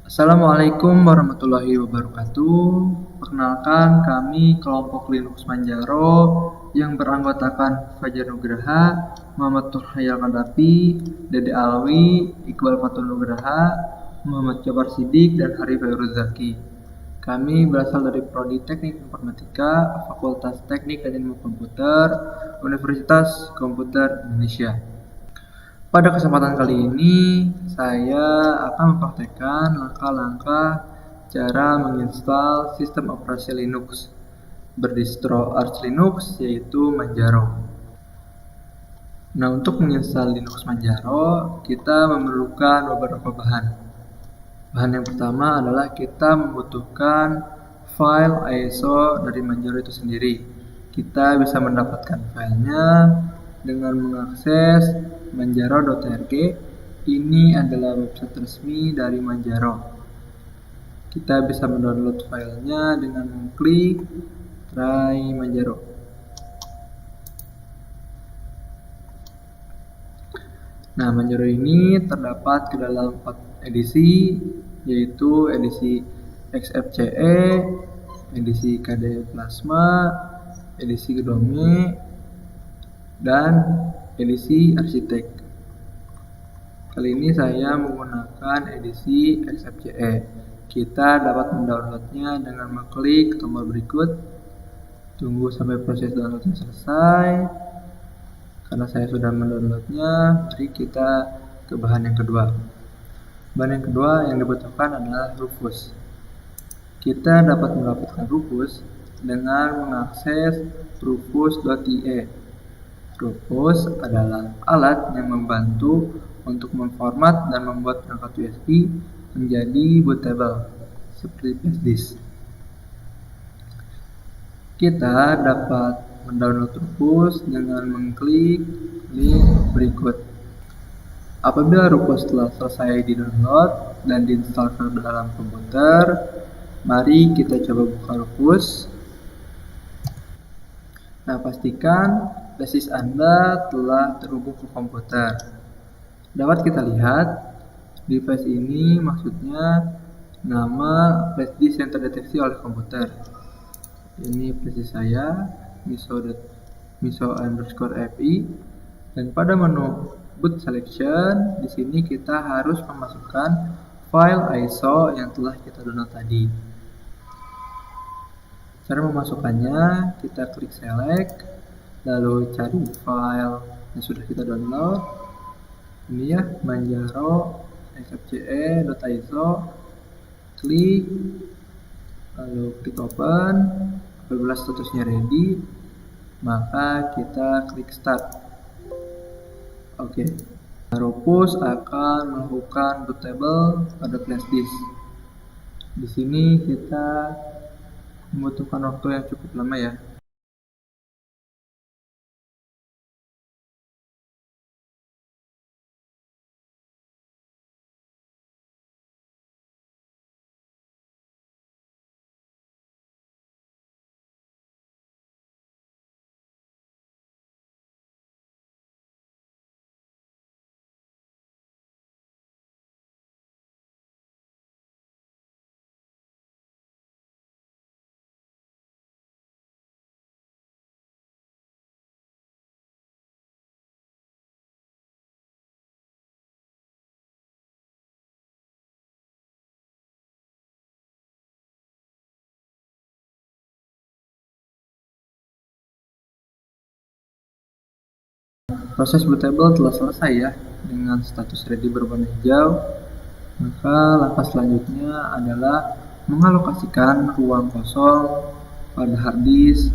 Assalamualaikum warahmatullahi wabarakatuh. Perkenalkan, kami kelompok Linux Manjaro yang beranggotakan Fajar Nugraha, Muhammad Turhayal Kadapi, Dede Alwi, Iqbal Fatul Nugraha, Muhammad Jabar Sidik, dan Harif Zaki. Kami berasal dari Prodi Teknik Informatika, Fakultas Teknik dan Ilmu Komputer, Universitas Komputer Indonesia. Pada kesempatan kali ini, saya akan mempraktekkan langkah-langkah cara menginstal sistem operasi Linux berdistro Arch Linux, yaitu Manjaro. Nah, untuk menginstal Linux Manjaro, kita memerlukan beberapa bahan. Bahan yang pertama adalah kita membutuhkan file ISO dari Manjaro itu sendiri. Kita bisa mendapatkan filenya dengan mengakses manjaro.org. Ini adalah website resmi dari Manjaro. Kita bisa mendownload filenya dengan mengklik try Manjaro. Nah, Manjaro ini terdapat ke dalam 4 edisi, yaitu edisi XFCE, edisi KDE Plasma, edisi Gedome, dan edisi Arsitek. Kali ini saya menggunakan edisi XFCE. Kita dapat mendownloadnya dengan mengklik tombol berikut. Tunggu sampai proses downloadnya selesai. Karena saya sudah mendownloadnya, mari kita ke bahan yang kedua. Bahan yang kedua yang dibutuhkan adalah Rufus. Kita dapat mendapatkan Rufus dengan mengakses rufus.ie. Rufus adalah alat yang membantu untuk memformat dan membuat perangkat USB menjadi bootable seperti flash disk. Kita dapat mendownload Rufus dengan mengklik link berikut. Apabila Rufus telah selesai di-download dan diinstal ke dalam komputer, mari kita coba buka Rufus. Nah, pastikan flash disk Anda telah terhubung ke komputer. Dapat kita lihat, device ini maksudnya nama flash disk yang terdeteksi oleh komputer. Ini flash disk saya, miso_fi, dan pada menu boot selection, di sini kita harus memasukkan file ISO yang telah kita download tadi. Cara memasukkannya, kita klik select, lalu cari file yang sudah kita download. Ini ya, manjaro xfce.iso, klik, lalu klik open. Apabila statusnya ready, maka kita klik start. Oke. Rufus akan melakukan bootable pada flash disk. Di sini kita membutuhkan waktu yang cukup lama ya. Proses bootable telah selesai ya, dengan status ready berwarna hijau. Maka langkah selanjutnya adalah mengalokasikan ruang kosong pada hard disk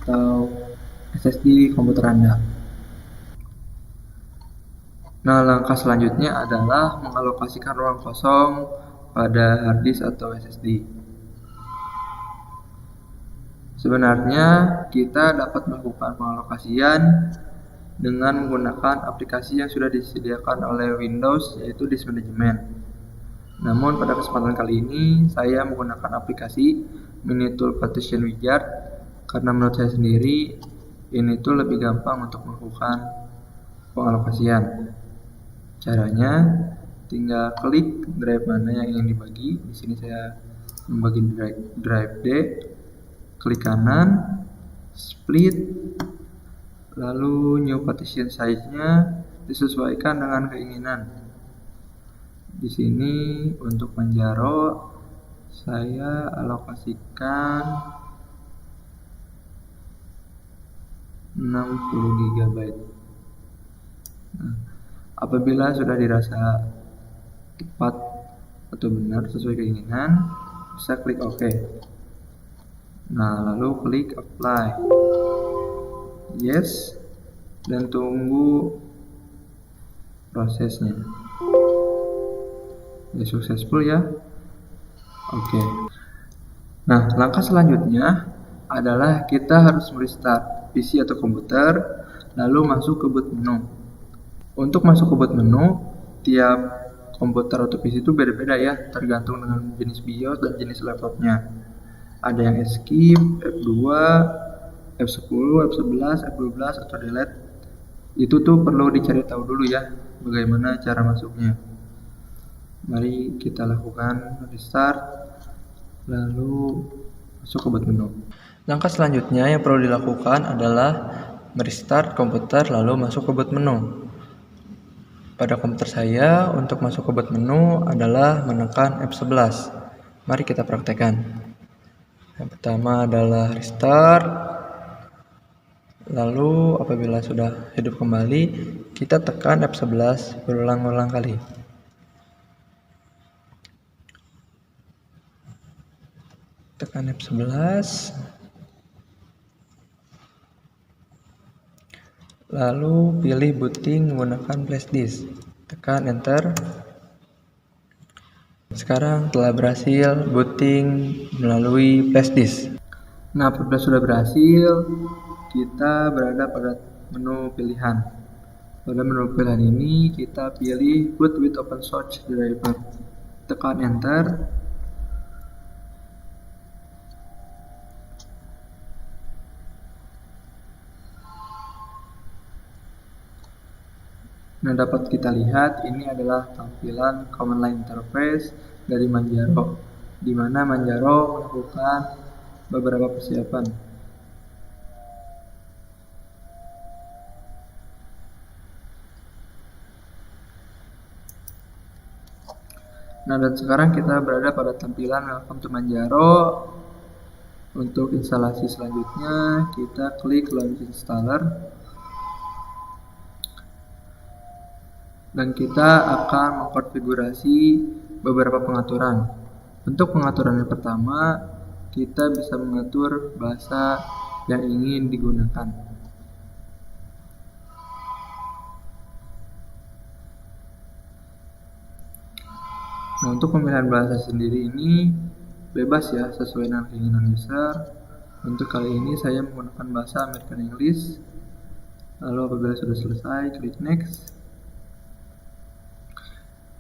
atau SSD komputer Anda. Nah, langkah selanjutnya adalah mengalokasikan ruang kosong pada hard disk atau SSD. Sebenarnya kita dapat melakukan pengalokasian dengan menggunakan aplikasi yang sudah disediakan oleh Windows, yaitu Disk Management. Namun pada kesempatan kali ini saya menggunakan aplikasi Minitool Partition Wizard karena menurut saya sendiri ini tuh lebih gampang untuk melakukan pengalokasian. Caranya, tinggal klik drive mana yang ingin dibagi. Di sini saya membagi drive D, klik kanan, split, lalu new partition size-nya disesuaikan dengan keinginan. Di sini untuk Manjaro saya alokasikan 60 GB. Nah, apabila sudah dirasa tepat atau benar sesuai keinginan, bisa klik OK. Nah, lalu klik apply. Yes, dan tunggu prosesnya. Ya, successful ya. Oke. Nah, langkah selanjutnya adalah kita harus restart PC atau komputer, lalu masuk ke boot menu. Untuk masuk ke boot menu, tiap komputer atau PC itu beda-beda ya, tergantung dengan jenis BIOS dan jenis laptopnya. Ada yang escape, F2, F10, F11, F12 atau delete. Itu tuh perlu dicari tahu dulu ya, bagaimana cara masuknya. Mari kita lakukan restart, lalu masuk ke boot menu. Langkah selanjutnya yang perlu dilakukan adalah merestart komputer lalu masuk ke boot menu. Pada komputer saya, untuk masuk ke boot menu adalah menekan F11. Mari kita praktekkan. Yang pertama adalah restart. Lalu apabila sudah hidup kembali, kita tekan F11 berulang-ulang kali. Tekan F11. Lalu pilih booting menggunakan flash disk. Tekan enter. Sekarang telah berhasil booting melalui flash disk. Nah, apabila sudah berhasil, kita berada pada menu pilihan. Pada menu pilihan ini kita pilih boot with open source driver. Tekan enter. Nah, dapat kita lihat ini adalah tampilan command line interface dari Manjaro, di mana Manjaro melakukan beberapa persiapan. Nah, dan sekarang kita berada pada tampilan Welcome to Manjaro. Untuk instalasi selanjutnya, kita klik Launch Installer. Dan kita akan mengkonfigurasi beberapa pengaturan. Untuk pengaturan yang pertama, kita bisa mengatur bahasa yang ingin digunakan. Nah, untuk pemilihan bahasa sendiri ini bebas ya, sesuai dengan keinginan user. Untuk kali ini saya menggunakan bahasa American English. Lalu apabila sudah selesai, klik next.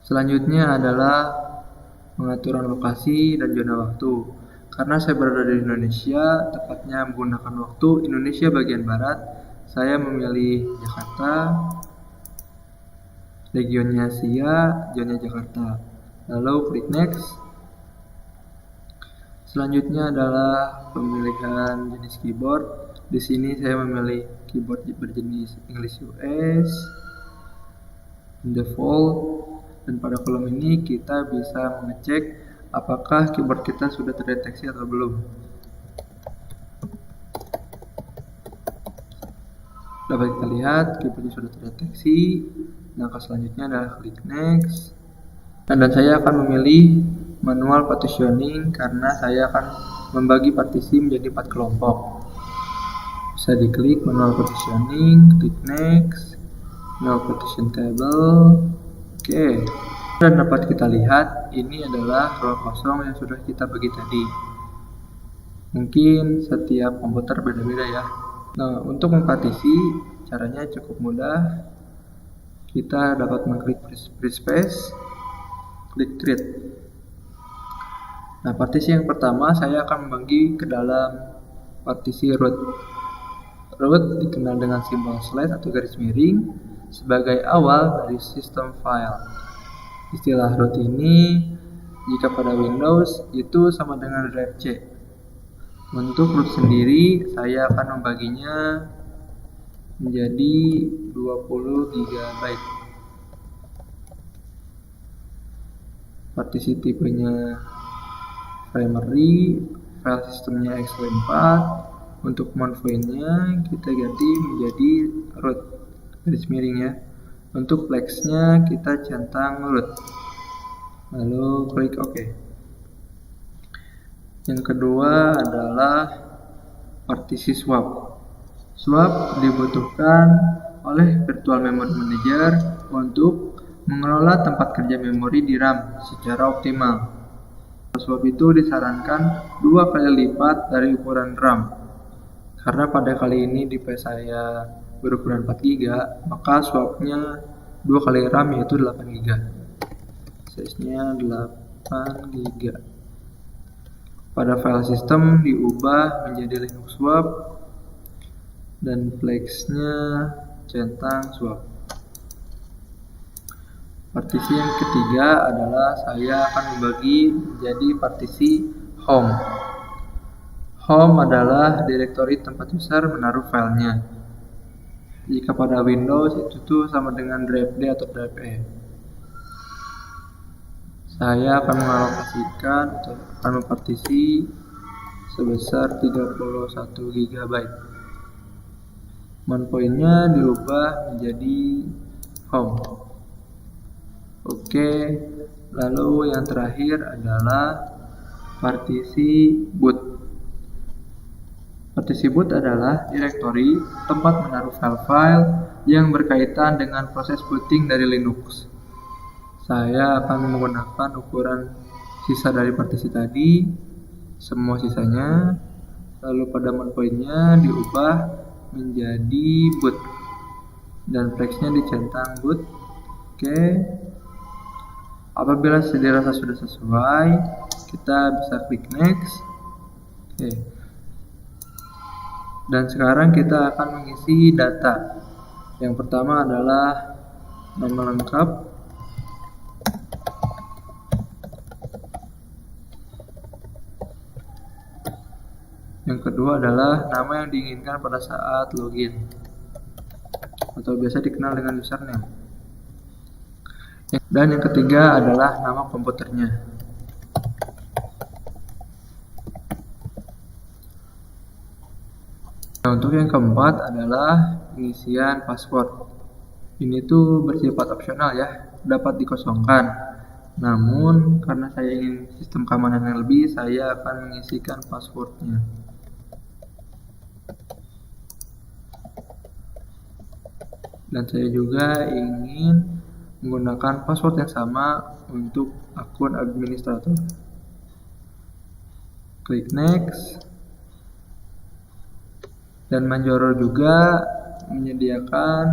Selanjutnya adalah pengaturan lokasi dan zona waktu. Karena saya berada di Indonesia, tepatnya menggunakan waktu Indonesia bagian Barat, saya memilih Jakarta, regionnya Asia, zona Jakarta. Lalu klik next. Selanjutnya adalah pemilihan jenis keyboard. Di sini saya memilih keyboard berjenis English US, default. Dan pada kolom ini kita bisa mengecek apakah keyboard kita sudah terdeteksi atau belum. Dapat kita lihat keyboardnya sudah terdeteksi. Langkah selanjutnya adalah klik next. Dan saya akan memilih manual partitioning karena saya akan membagi partisi menjadi 4 kelompok. Bisa diklik manual partitioning, klik next, manual partition table. Oke, dan dapat kita lihat ini adalah ruang kosong yang sudah kita bagi tadi. Mungkin setiap komputer beda-beda ya. Nah, untuk mempartisi caranya cukup mudah. Kita dapat mengklik free space, klik create. Nah, partisi yang pertama saya akan membagi ke dalam partisi root. Root dikenal dengan simbol slash atau garis miring sebagai awal dari sistem file. Istilah root ini jika pada Windows itu sama dengan drive C. Untuk root sendiri saya akan membaginya menjadi 20 GB. Partisi tipenya primary, file sistemnya ext4. Untuk convoy-nya kita ganti menjadi root garis miring ya. Untuk flex-nya kita centang root, lalu klik OK. Yang kedua adalah partisi swap. Swap dibutuhkan oleh Virtual Memory Manager untuk mengelola tempat kerja memori di RAM secara optimal. Swap itu disarankan 2 kali lipat dari ukuran RAM. Karena pada kali ini di PS saya berukuran 4 GB, maka swapnya 2 kali RAM yaitu 8 GB. Size-nya 8 GB. Pada file system diubah menjadi Linux swap dan flex-nya centang swap. Partisi yang ketiga adalah saya akan membagi menjadi partisi home. Home adalah direktori tempat user menaruh filenya. Jika pada Windows itu tuh sama dengan drive D atau drive E. Saya akan mengalokasikan atau akan mempartisi sebesar 31 GB. Point-nya diubah menjadi home. Oke, lalu yang terakhir adalah partisi boot. Partisi boot adalah direktori tempat menaruh file-file yang berkaitan dengan proses booting dari Linux. Saya akan menggunakan ukuran sisa dari partisi tadi, semua sisanya, lalu pada point-nya diubah menjadi boot dan flex-nya dicentang boot. Oke. Apabila dirasa sudah sesuai, kita bisa klik next. Oke. Dan sekarang kita akan mengisi data. Yang pertama adalah nama lengkap, yang kedua adalah nama yang diinginkan pada saat login atau biasa dikenal dengan username, dan yang ketiga adalah nama komputernya. Nah, untuk yang keempat adalah pengisian password. Ini tuh bersifat opsional ya, dapat dikosongkan. Namun, karena saya ingin sistem keamanan yang lebih, saya akan mengisikan passwordnya. Dan saya juga ingin menggunakan password yang sama untuk akun administrator. Klik next. Dan Manjaro juga menyediakan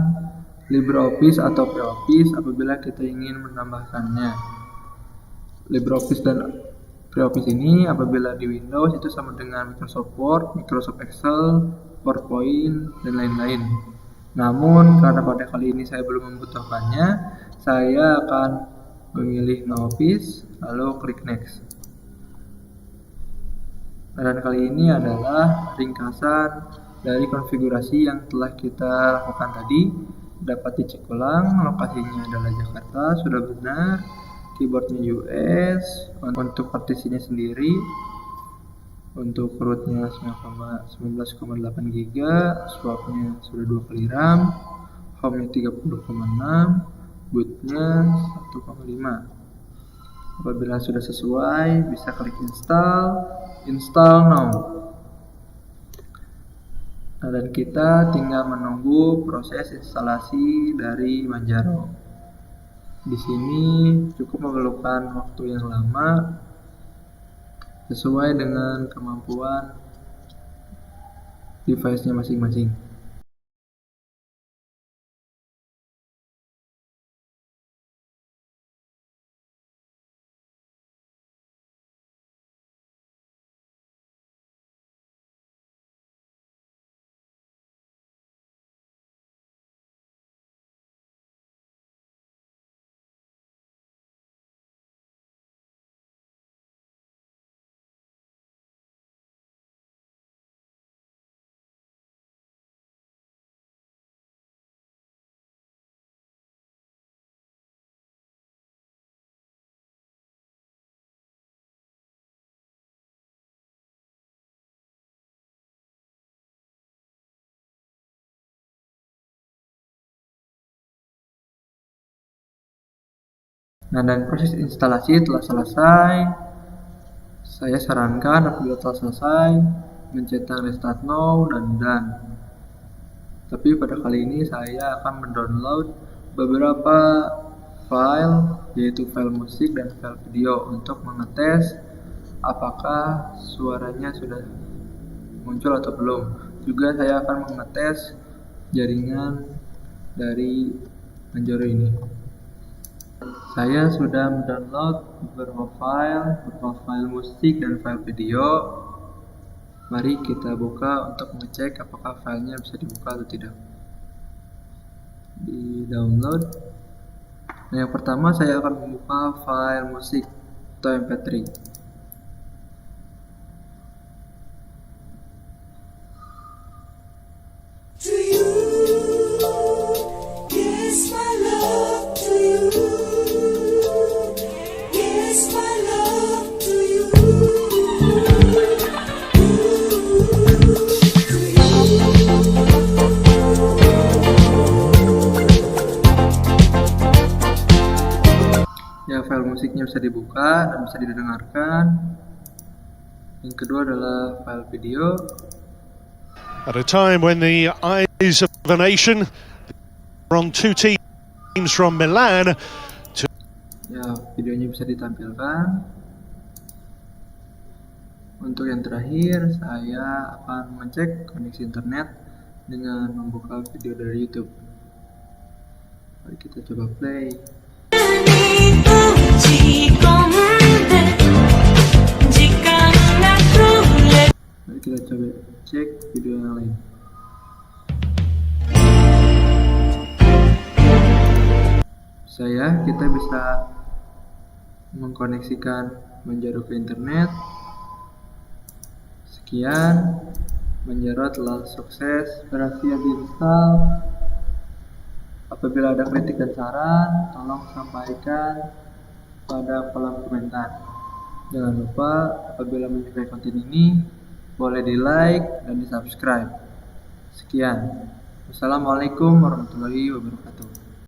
LibreOffice atau PreOffice apabila kita ingin menambahkannya. LibreOffice dan PreOffice ini apabila di Windows itu sama dengan Microsoft Word, Microsoft Excel, PowerPoint, dan lain-lain. Namun karena pada kali ini saya belum membutuhkannya, saya akan memilih No Office lalu klik next. Dan kali ini adalah ringkasan dari konfigurasi yang telah kita lakukan tadi. Dapat dicek ulang, lokasinya adalah Jakarta, sudah benar. Keyboardnya US, untuk partisinya sendiri, untuk rootnya 19,8 GB, swapnya sudah 2 kali RAM, home-nya 30,6, bootnya 1,5. Apabila sudah sesuai, bisa klik install now. Nah, dan kita tinggal menunggu proses instalasi dari Manjaro. Di sini cukup memerlukan waktu yang lama sesuai dengan kemampuan device-nya masing-masing. Nah, dan proses instalasi telah selesai. Saya sarankan apabila telah selesai, mencet restart now dan done. Tapi pada kali ini saya akan mendownload beberapa file, yaitu file musik dan file video untuk mengetes apakah suaranya sudah muncul atau belum. Juga saya akan mengetes jaringan dari Manjaro ini. Saya sudah mendownload beberapa file musik dan file video. Mari kita buka untuk mengecek apakah filenya bisa dibuka atau tidak. Di download. Nah, yang pertama saya akan membuka file musik atau MP3. Ya, file musiknya bisa dibuka dan bisa didengarkan. Yang kedua adalah file video. At a time when the eyes of the nation are on two teams from Milan. Ya, videonya bisa ditampilkan. Untuk yang terakhir, saya akan mengecek koneksi internet dengan membuka video dari YouTube. Mari kita coba play. Mari kita coba cek video yang lain. Kita bisa mengkoneksikan Manjaro ke internet. Sekian, Manjaro telah sukses berhasil diinstal. Apabila ada kritik dan saran, tolong sampaikan pada kolom komentar. Jangan lupa apabila menyukai konten ini, boleh di like dan di subscribe. Sekian. Wassalamualaikum warahmatullahi wabarakatuh.